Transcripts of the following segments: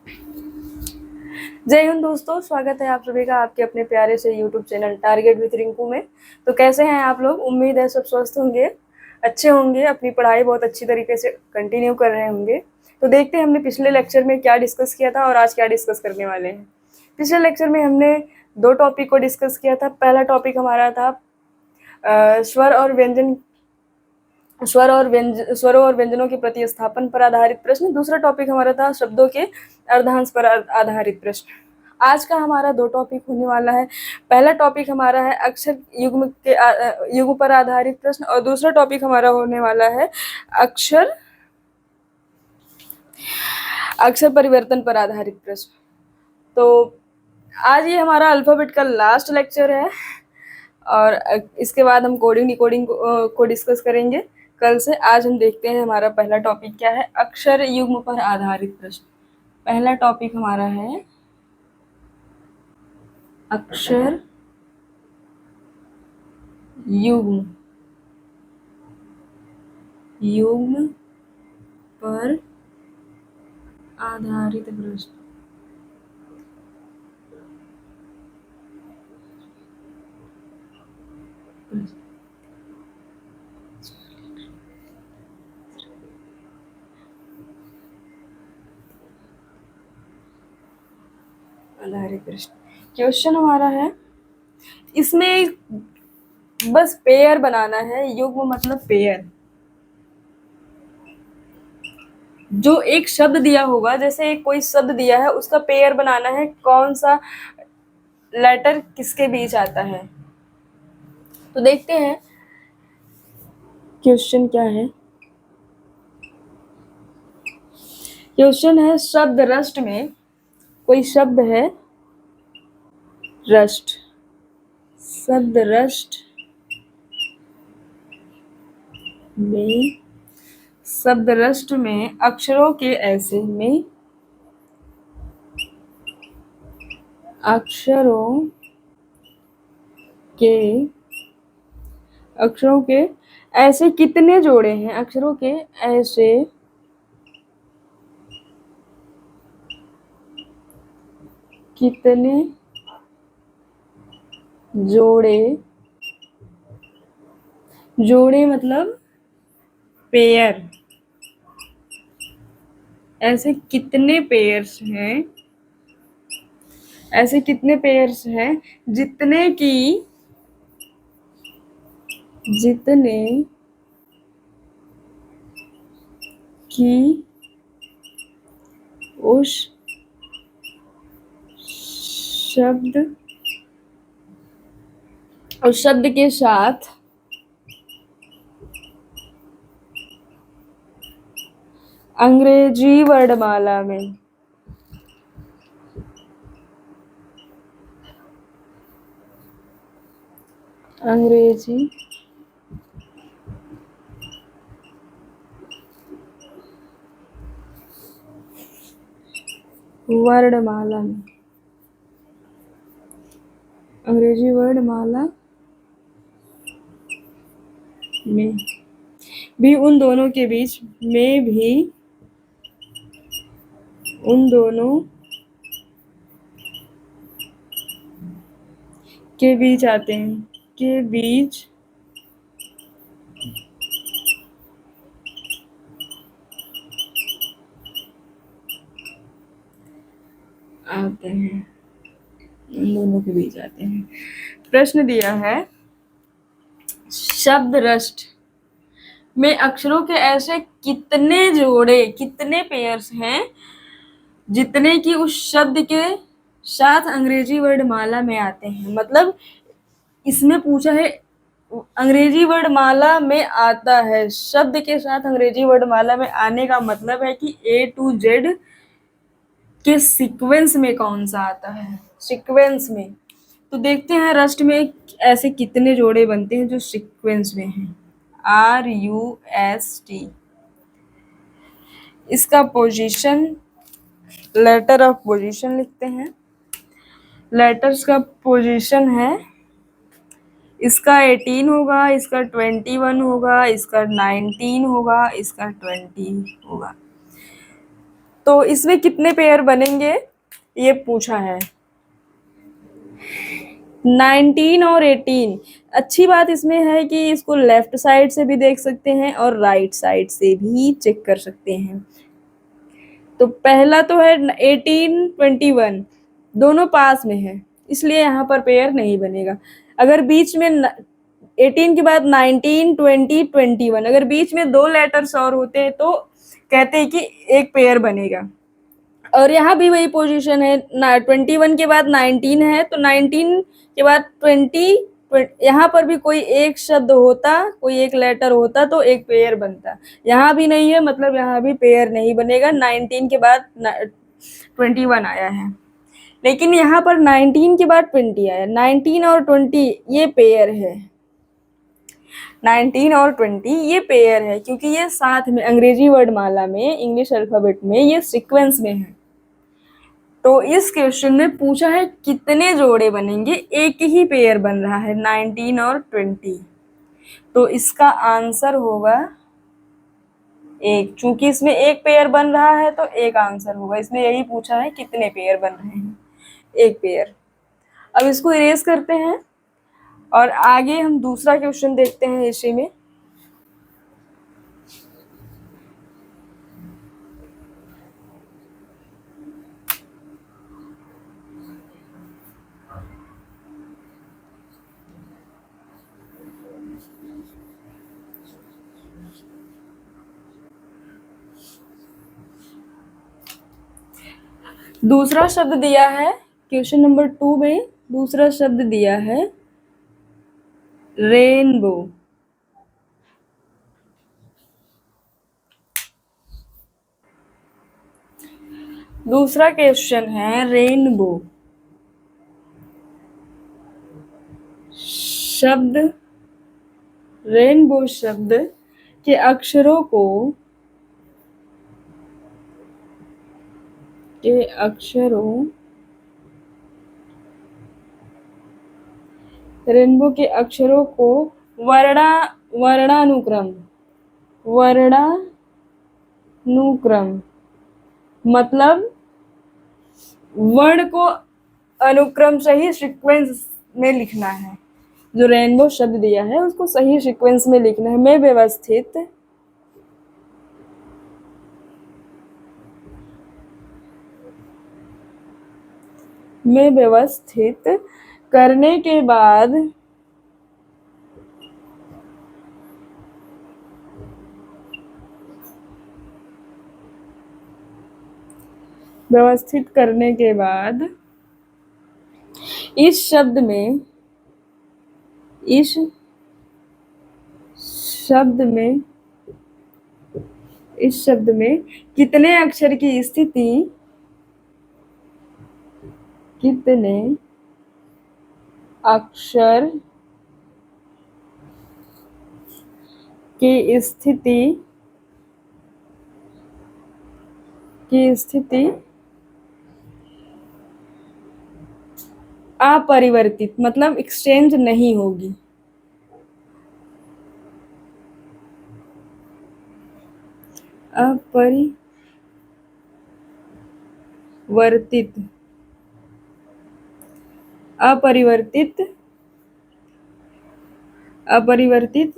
जय हिंद दोस्तों, स्वागत है आप सभी का आपके अपने प्यारे से YouTube channel target with Rinku में। तो कैसे हैं आप लोग? उम्मीद है सब स्वस्थ होंगे, अच्छे होंगे, अपनी पढ़ाई बहुत अच्छी तरीके से कंटिन्यू कर रहे होंगे। तो देखते हैं हमने पिछले लेक्चर में क्या डिस्कस किया था और आज क्या डिस्कस करने वाले हैं। पिछले लेक्चर में हमने 2 टॉपिक को डिस्कस किया था। पहला टॉपिक हमारा था स्वरों और व्यंजनों के प्रतिस्थापन पर आधारित प्रश्न। दूसरा टॉपिक हमारा था शब्दों के अर्धांश पर आधारित प्रश्न। आज का हमारा 2 टॉपिक होने वाला है। पहला टॉपिक हमारा है अक्षर युग्म पर आधारित प्रश्न और दूसरा टॉपिक हमारा होने वाला है अक्षर परिवर्तन पर आधारित प्रश्न। तो आज ये हमारा अल्फाबेट का लास्ट लेक्चर है और इसके बाद हम कोडिंग डिकोडिंग को डिस्कस करेंगे कल से। आज हम देखते हैं हमारा पहला टॉपिक क्या है, अक्षर युग्म पर आधारित प्रश्न। पहला टॉपिक हमारा है अक्षर युग्म पर आधारित प्रश्न। आधारित प्रश्न क्वेश्चन हमारा है, इसमें बस पेयर बनाना है। युग्म मतलब पेयर। जो एक शब्द दिया होगा, जैसे एक कोई शब्द दिया है उसका पेयर बनाना है, कौन सा लेटर किसके बीच आता है। तो देखते हैं क्वेश्चन क्या है। क्वेश्चन है शब्द रस्ट में कोई शब्द है रस्ट, शब्द रस्ट में अक्षरों के ऐसे में अक्षरों के ऐसे कितने जोड़े हैं, अक्षरों के ऐसे कितने जोड़े मतलब पेयर। ऐसे कितने पेयर्स हैं जितने की उस शब्द के साथ अंग्रेजी वर्णमाला में अंग्रेजी वर्णमाला में भी उन दोनों के बीच आते हैं उन दोनों के बीच आते हैं। प्रश्न दिया है शब्द रस्ट में अक्षरों के ऐसे कितने पेयर्स हैं जितने कि उस शब्द के साथ अंग्रेजी वर्णमाला में आते हैं। मतलब इसमें पूछा है अंग्रेजी वर्णमाला में आता है, शब्द के साथ अंग्रेजी वर्णमाला में आने का मतलब है कि A to Z के सीक्वेंस में कौन सा आता है, सीक्वेंस में। तो देखते हैं रस्ट में ऐसे कितने जोड़े बनते हैं जो सीक्वेंस में हैं। RUST इसका पोजीशन, लेटर ऑफ पोजीशन लिखते हैं। लेटर्स का पोजीशन है, इसका 18 होगा, इसका 21 होगा, इसका 19 होगा, इसका 20 होगा। तो इसमें कितने पेयर बनेंगे ये पूछा है। 19 और 18। अच्छी बात इसमें है कि इसको लेफ्ट साइड से भी देख सकते हैं और राइट साइड से भी चेक कर सकते हैं। तो पहला तो है 18, 21, दोनों पास में है, इसलिए यहाँ पर पेयर नहीं बनेगा। अगर बीच में 18 के बाद 19, 20, 21 अगर बीच में दो लेटर्स और होते हैं तो कहते हैं कि एक पेयर बनेगा। और यहाँ भी वही पोजीशन है, 21 के बाद 19 है तो 19 के बाद 20, यहाँ पर भी कोई एक शब्द होता, कोई एक लेटर होता तो एक पेयर बनता। यहाँ भी नहीं है, मतलब यहाँ भी पेयर नहीं बनेगा। 19 के बाद 21 आया है, लेकिन यहाँ पर 19 के बाद 20 आया। 19 और 20 ये पेयर है, 19 और 20 ये पेयर है, क्योंकि ये साथ में अंग्रेजी वर्डमाला में, इंग्लिश अल्फाबेट में ये सीक्वेंस में है। तो इस क्वेश्चन में पूछा है कितने जोड़े बनेंगे, एक ही पेयर बन रहा है 19 और 20। तो इसका आंसर होगा एक, चूंकि इसमें एक पेयर बन रहा है तो एक आंसर होगा। इसमें यही पूछा है कितने पेयर बन रहे हैं, एक पेयर। अब इसको इरेज करते हैं और आगे हम दूसरा क्वेश्चन देखते हैं हिस्ट्री में। दूसरा शब्द दिया है क्वेश्चन नंबर 2 में, दूसरा शब्द दिया है रेनबो। दूसरा क्वेश्चन है रेनबो। शब्द, रेनबो शब्द के अक्षरों को, के अक्षरों, रेनबो के अक्षरों को वर्णानुक्रम, वर्णानुक्रम मतलब वर्ण को अनुक्रम सही सीक्वेंस में लिखना है। जो रेनबो शब्द दिया है उसको सही सीक्वेंस में लिखना है। में व्यवस्थित करने के बाद व्यवस्थित करने के बाद इस शब्द में, इस शब्द में, इस शब्द में कितने अक्षर की स्थिति, कितने अक्षर की स्थिति, की स्थिति अपरिवर्तित मतलब एक्सचेंज नहीं होगी। अपरिवर्तित, अपरिवर्तित, अपरिवर्तित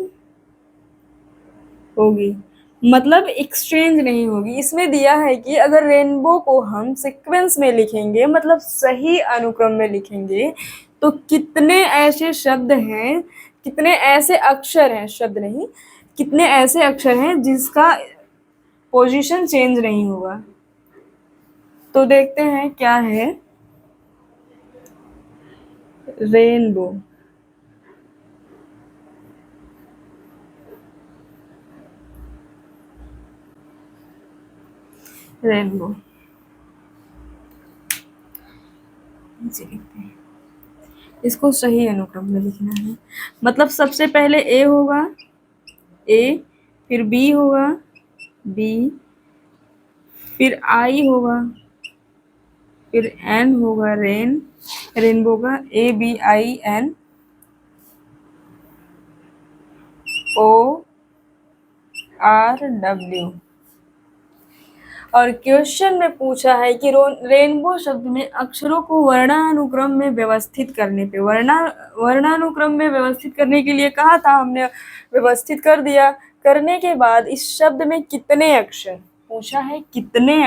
होगी मतलब एक्सचेंज नहीं होगी। इसमें दिया है कि अगर रेनबो को हम सीक्वेंस में लिखेंगे, मतलब सही अनुक्रम में लिखेंगे, तो कितने ऐसे शब्द हैं, कितने ऐसे अक्षर हैं, शब्द नहीं, कितने ऐसे अक्षर हैं जिसका पोजीशन चेंज नहीं होगा। तो देखते हैं क्या है रेनबो। रेनबो लिखते हैं, इसको सही अनुक्रम में लिखना है। मतलब सबसे पहले ए होगा, ए, फिर बी होगा, बी, फिर आई होगा, फिर एन होगा, रेन, रेनबो का ABIN, ORW। और क्वेश्चन में पूछा है कि रेनबो शब्द में अक्षरों को वर्णानुक्रम में व्यवस्थित करने पे वर्णानुक्रम में व्यवस्थित करने के लिए कहा था हमने, व्यवस्थित कर दिया। करने के बाद इस शब्द में कितने अक्षर, पूछा है कितने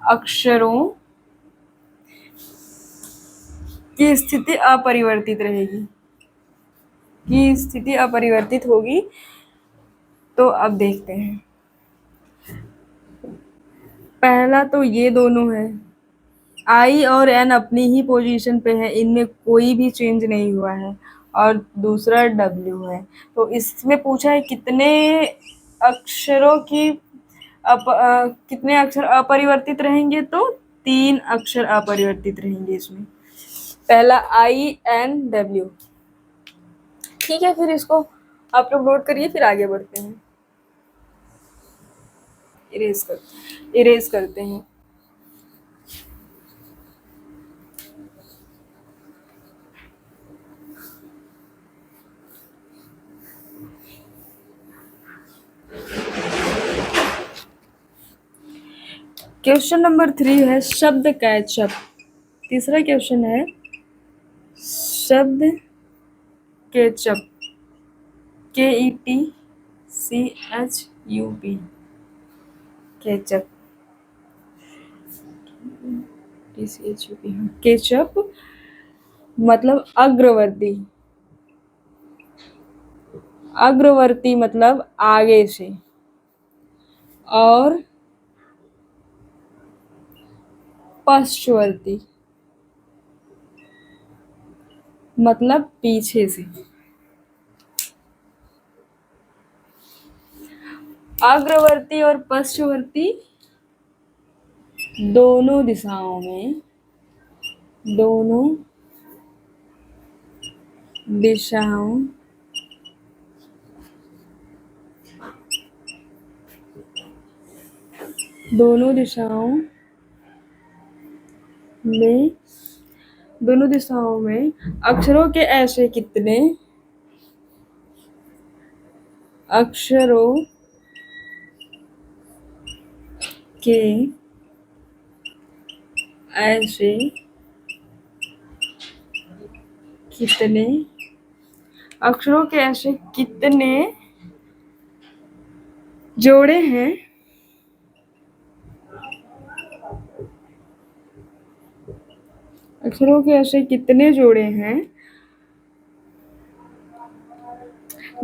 अक्षरों की स्थिति अपरिवर्तित रहेगी, की स्थिति अपरिवर्तित होगी। तो अब देखते हैं, पहला तो ये दोनों है, आई और एन अपनी ही पोजीशन पे है, इनमें कोई भी चेंज नहीं हुआ है, और दूसरा डब्ल्यू है। तो इसमें पूछा है कितने अक्षरों की कितने अक्षर अपरिवर्तित रहेंगे, तो 3 अक्षर अपरिवर्तित रहेंगे इसमें, पहला आई एन डब्ल्यू। ठीक है, फिर इसको आप लोग नोट करिए, फिर आगे बढ़ते हैं। इरेज करते हैं। क्वेश्चन नंबर 3 है शब्द कैचअप। तीसरा क्वेश्चन है शब्द केचप, KETCHUP, केचप, केचप मतलब अग्रवर्ती, अग्रवर्ती मतलब आगे से, और पश्चवर्ती मतलब पीछे से। अग्रवर्ती और पश्चवर्ती दोनों दिशाओं में, दोनों दिशाओं दोनों दिशाओं में दोनों दिशाओं में अक्षरों के ऐसे कितने अक्षरों के ऐसे कितने अक्षरों के ऐसे कितने जोड़े हैं, अक्षरों के ऐसे कितने जोड़े हैं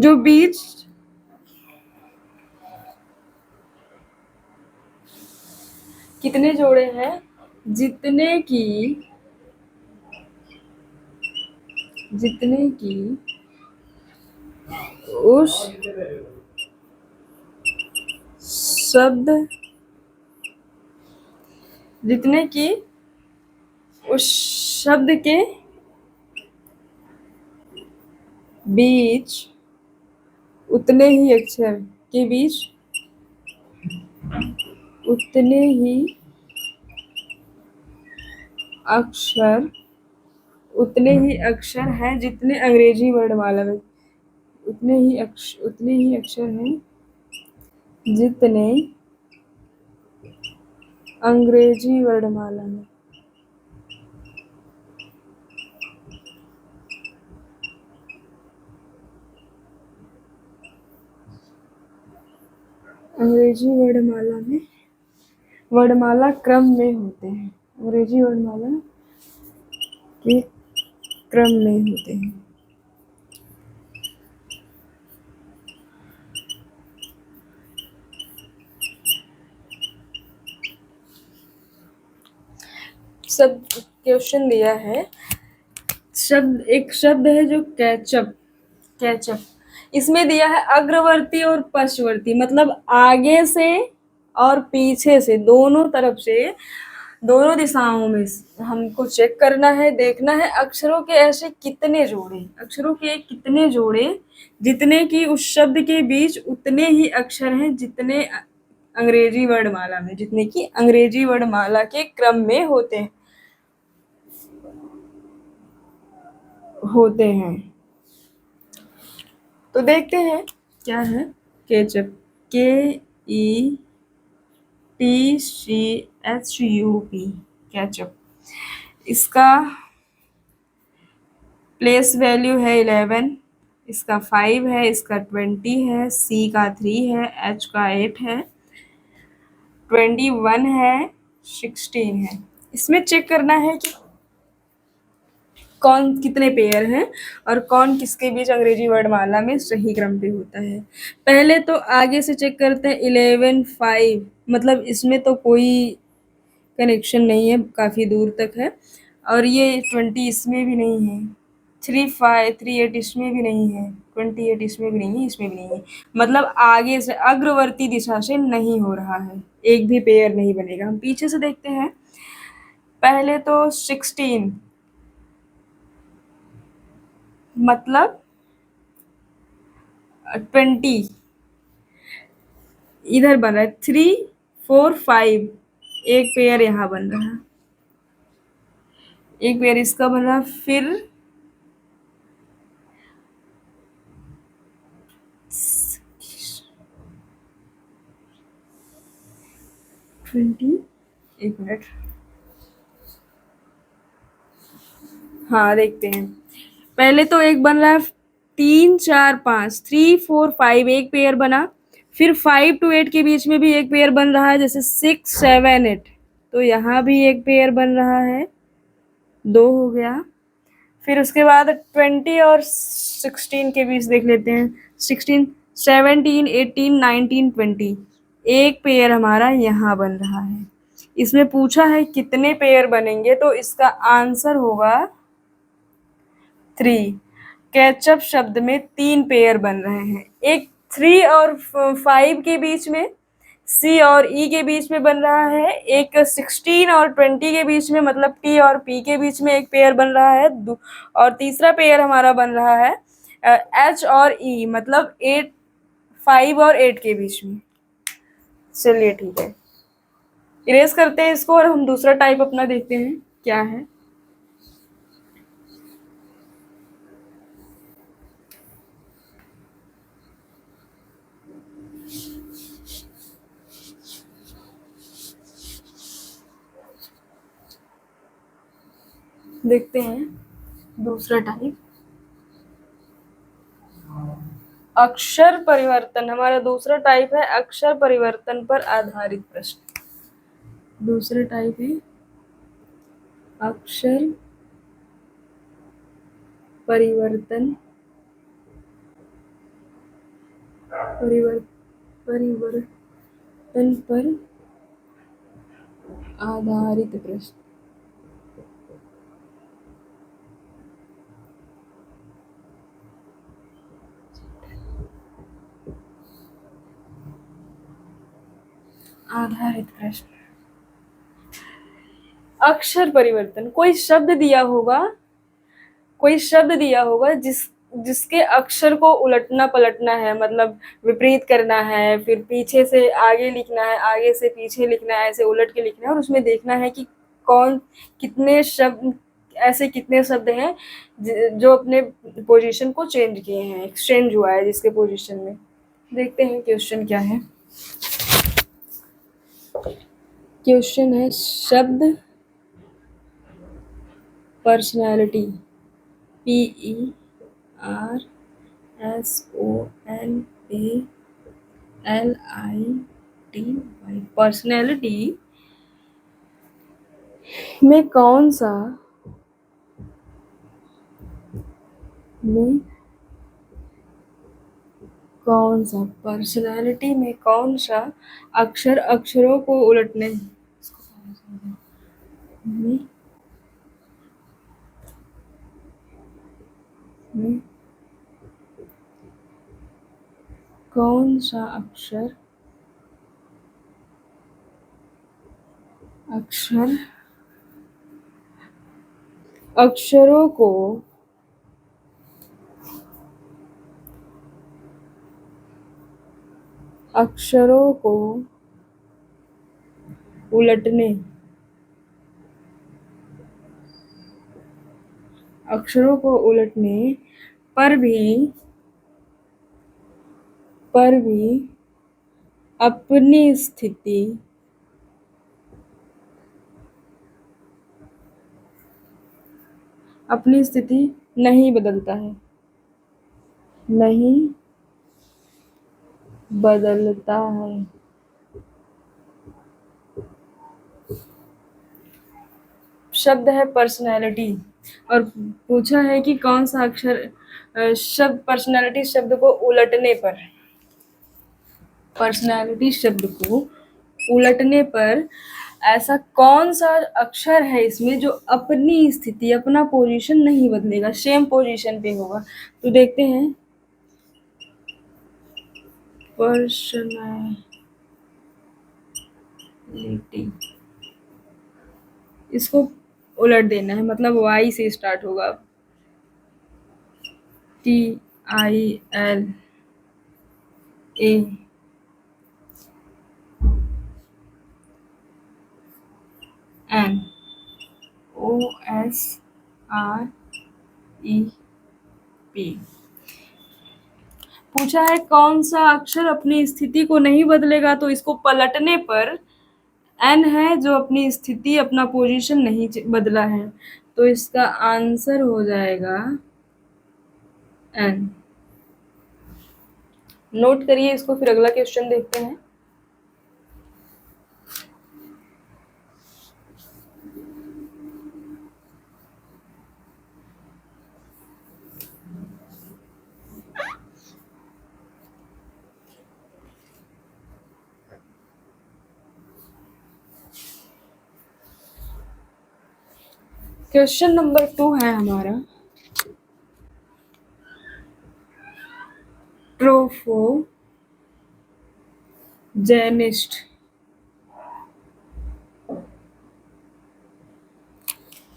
जो बीच कितने जोड़े हैं जितने की उस शब्द जितने की उस शब्द के बीच उतने ही अक्षर के बीच उतने ही अक्षर हैं जितने अंग्रेजी वर्णमाला में, उतने ही अक्षर हैं जितने अंग्रेजी वर्णमाला में। अंग्रेजी वर्णमाला क्रम में होते हैं, अंग्रेजी वर्णमाला के क्रम में होते हैं। सब क्वेश्चन दिया है, एक शब्द है जो कैचअप, इसमें दिया है अग्रवर्ती और पश्चवर्ती, मतलब आगे से और पीछे से, दोनों तरफ से, दोनों दिशाओं में हमको चेक करना है, देखना है अक्षरों के ऐसे कितने जोड़े जितने कि उस शब्द के बीच उतने ही अक्षर हैं जितने अंग्रेजी वर्णमाला में, जितने कि अंग्रेजी वर्णमाला के क्रम में होते हैं। तो देखते हैं क्या है केचप, KECHUP, TCHUP, कैचअप। इसका प्लेस वैल्यू है 11, इसका 5 है, इसका 20 है, C का 3 है, H का 8 है, 21 है, 16 है। इसमें चेक करना है कि कौन कितने पेयर हैं और कौन किसके बीच अंग्रेजी वर्णमाला में सही क्रम पे होता है। पहले तो आगे से चेक करते हैं 11 5, मतलब इसमें तो कोई कनेक्शन नहीं है, काफ़ी दूर तक है। और ये 20 इसमें भी नहीं है, 3 5 3 8 इसमें भी नहीं है, 28 इसमें भी नहीं है, इसमें भी नहीं है। मतलब आगे से अग्रवर्ती दिशा से नहीं हो रहा है, एक भी पेयर नहीं बनेगा। हम पीछे से देखते हैं। पहले तो 16 मतलब 20 इधर बन रहा है, 3 4 5 एक पेयर यहाँ बन रहा है, एक पेयर इसका बन रहा, फिर 20, एक मिनट, हाँ देखते हैं। पहले तो एक बन रहा है 3 4 5, 3 4 5 एक पेयर बना, फिर 5 to 8 के बीच में भी एक पेयर बन रहा है, जैसे 6 7 8, तो यहाँ भी एक पेयर बन रहा है, 2 हो गया। फिर उसके बाद 20 और 16 के बीच देख लेते हैं, 16 17 18 19 20, एक पेयर हमारा यहाँ बन रहा है। इसमें पूछा है कितने पेयर बनेंगे, तो इसका आंसर होगा 3। कैचअप शब्द में 3 पेयर बन रहे हैं, एक 3 और 5 के बीच में, C और E के बीच में बन रहा है, एक 16 और 20 के बीच में, मतलब T और P के बीच में एक पेयर बन रहा है, और तीसरा पेयर हमारा बन रहा है H और E, मतलब 8 5 और 8 के बीच में। चलिए ठीक है, इरेज करते हैं इसको और हम दूसरा टाइप अपना देखते हैं क्या है। देखते हैं दूसरा टाइप, अक्षर परिवर्तन। हमारा दूसरा टाइप है अक्षर परिवर्तन पर आधारित प्रश्न। दूसरा टाइप है अक्षर परिवर्तन परिवर्तन पर आधारित प्रश्न। आधारित प्रश्न, अक्षर परिवर्तन, कोई शब्द दिया होगा जिसके अक्षर को उलटना पलटना है, मतलब विपरीत करना है, फिर पीछे से आगे लिखना है, आगे से पीछे लिखना है, ऐसे उलट के लिखना है, और उसमें देखना है कि कितने शब्द, ऐसे कितने शब्द हैं जो अपने पोजीशन को चेंज किए हैं, एक्सचेंज हुआ है जिसके पोजीशन में। देखते हैं क्वेश्चन क्या है। क्वेश्चन है शब्द पर्सनालिटी, PERSONALITY, पर्सनैलिटी में कौन सा पर्सनैलिटी में कौन सा अक्षर अक्षरों को उलटने में कौन सा अक्षरों को उलटने, अक्षरों को उलटने पर भी अपनी स्थिति अपनी स्थिति नहीं बदलता है, नहीं बदलता है। शब्द है पर्सनैलिटी, और पूछा है कि कौन सा अक्षर शब्द पर्सनैलिटी शब्द को उलटने पर, पर्सनैलिटी शब्द को उलटने पर ऐसा कौन सा अक्षर है इसमें जो अपनी स्थिति, अपना पोजीशन नहीं बदलेगा, सेम पोजीशन पे होगा। तो देखते हैं, पर्सनैलिटी, इसको उलट देना है, मतलब वाई से स्टार्ट होगा, TILA, N OSREP। पूछा है कौन सा अक्षर अपनी स्थिति को नहीं बदलेगा, तो इसको पलटने पर एन है जो अपनी स्थिति, अपना पोजीशन नहीं बदला है, तो इसका आंसर हो जाएगा एन। नोट करिए इसको, फिर अगला क्वेश्चन देखते हैं। क्वेश्चन नंबर 2 है हमारा, ट्रोफोजेनिस्ट।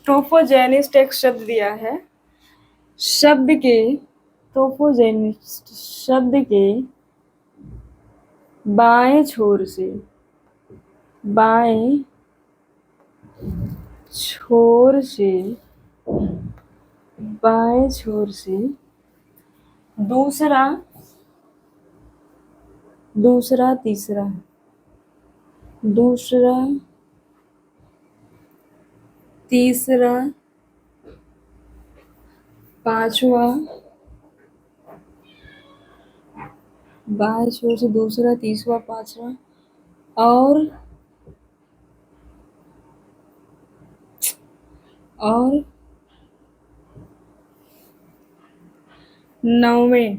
ट्रोफोजेनिस्ट एक शब्द दिया है, शब्द के ट्रोफोजेनिस्ट शब्द के बाएं छोर से, बाएं छोर से, बाएं छोर से दूसरा, दूसरा तीसरा, दूसरा तीसरा पांचवा, बाएं छोर से दूसरा तीसरा पांचवा और नौवें,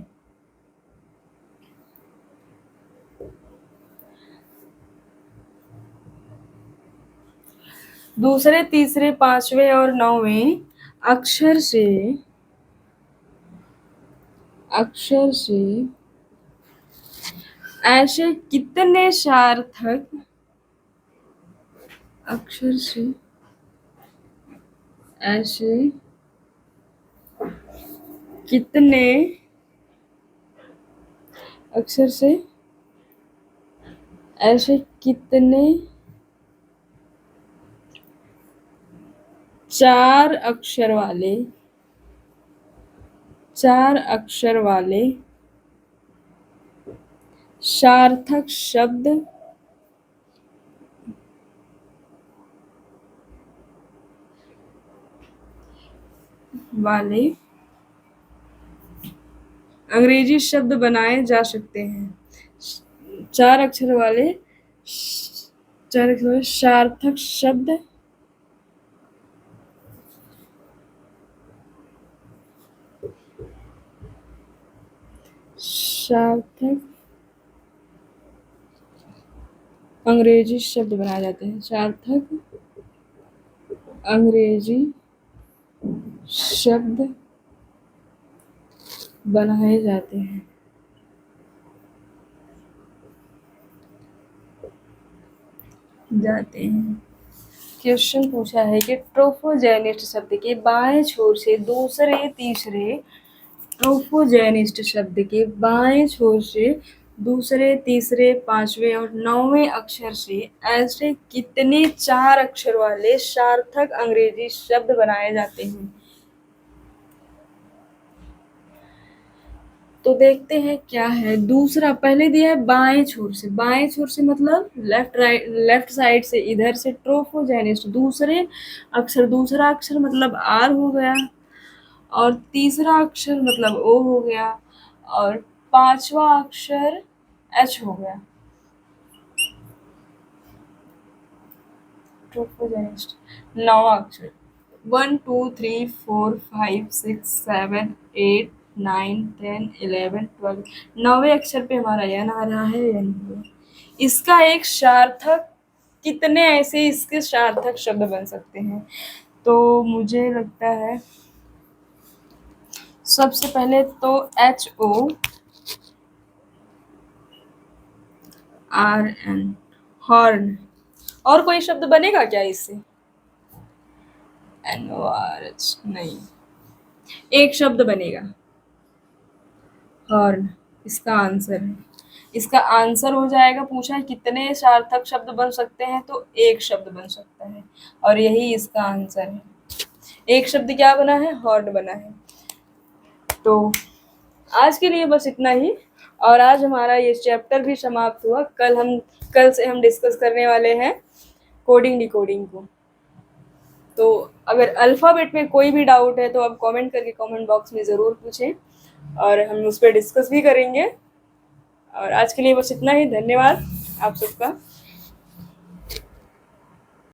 दूसरे तीसरे पांचवें और नौवें अक्षर से, अक्षर से ऐसे कितने सार्थक, अक्षर से ऐसे कितने, अक्षर से ऐसे कितने चार अक्षर वाले, चार अक्षर वाले सार्थक शब्द वाले अंग्रेजी शब्द बनाए जा सकते हैं। चार अक्षर वाले, चार अक्षर वाले सार्थक शब्द सार्थक अंग्रेजी शब्द बनाए जाते हैं, सार्थक अंग्रेजी शब्द बनाए जाते हैं। क्वेश्चन पूछा है कि ट्रोफोजेनिस्ट शब्द के बाएं छोर से दूसरे तीसरे, ट्रोफोजेनिस्ट शब्द के बाएं छोर से दूसरे तीसरे पांचवें और नौवें अक्षर से ऐसे कितने चार अक्षर वाले सार्थक अंग्रेजी शब्द बनाए जाते हैं। तो देखते हैं क्या है। दूसरा पहले दिया है बाएं छोर से, बाएं छोर से मतलब लेफ्ट राइट, लेफ्ट साइड से, इधर से ट्रोफोजेनिस्ट, दूसरे अक्षर, दूसरा अक्षर मतलब आर हो गया, और तीसरा अक्षर मतलब ओ हो गया, और पांचवा अक्षर एच हो गया। नौवा अक्षर 1 2 3 4 5 6 7 8 9 10 11 12। नौवे अक्षर पे हमारा यन आ रहा है, यन हुआ। इसका एक सार्थक, कितने ऐसे इसके सार्थक शब्द बन सकते हैं? तो मुझे लगता है सबसे पहले तो HORN, हॉर्न। और कोई शब्द बनेगा क्या इससे? NORH नहीं, एक शब्द बनेगा, हॉर्न इसका आंसर है। इसका आंसर हो जाएगा, पूछा है कितने सार्थक शब्द बन सकते हैं, तो एक शब्द बन सकता है, और यही इसका आंसर है। एक शब्द क्या बना है? हॉर्न बना है। तो आज के लिए बस इतना ही, और आज हमारा ये चैप्टर भी समाप्त हुआ। कल से हम डिस्कस करने वाले हैं कोडिंग डिकोडिंग को। तो अगर अल्फ़ाबेट में कोई भी डाउट है तो आप कमेंट करके कमेंट बॉक्स में ज़रूर पूछें, और हम उस पर डिस्कस भी करेंगे। और आज के लिए बस इतना ही। धन्यवाद आप सबका।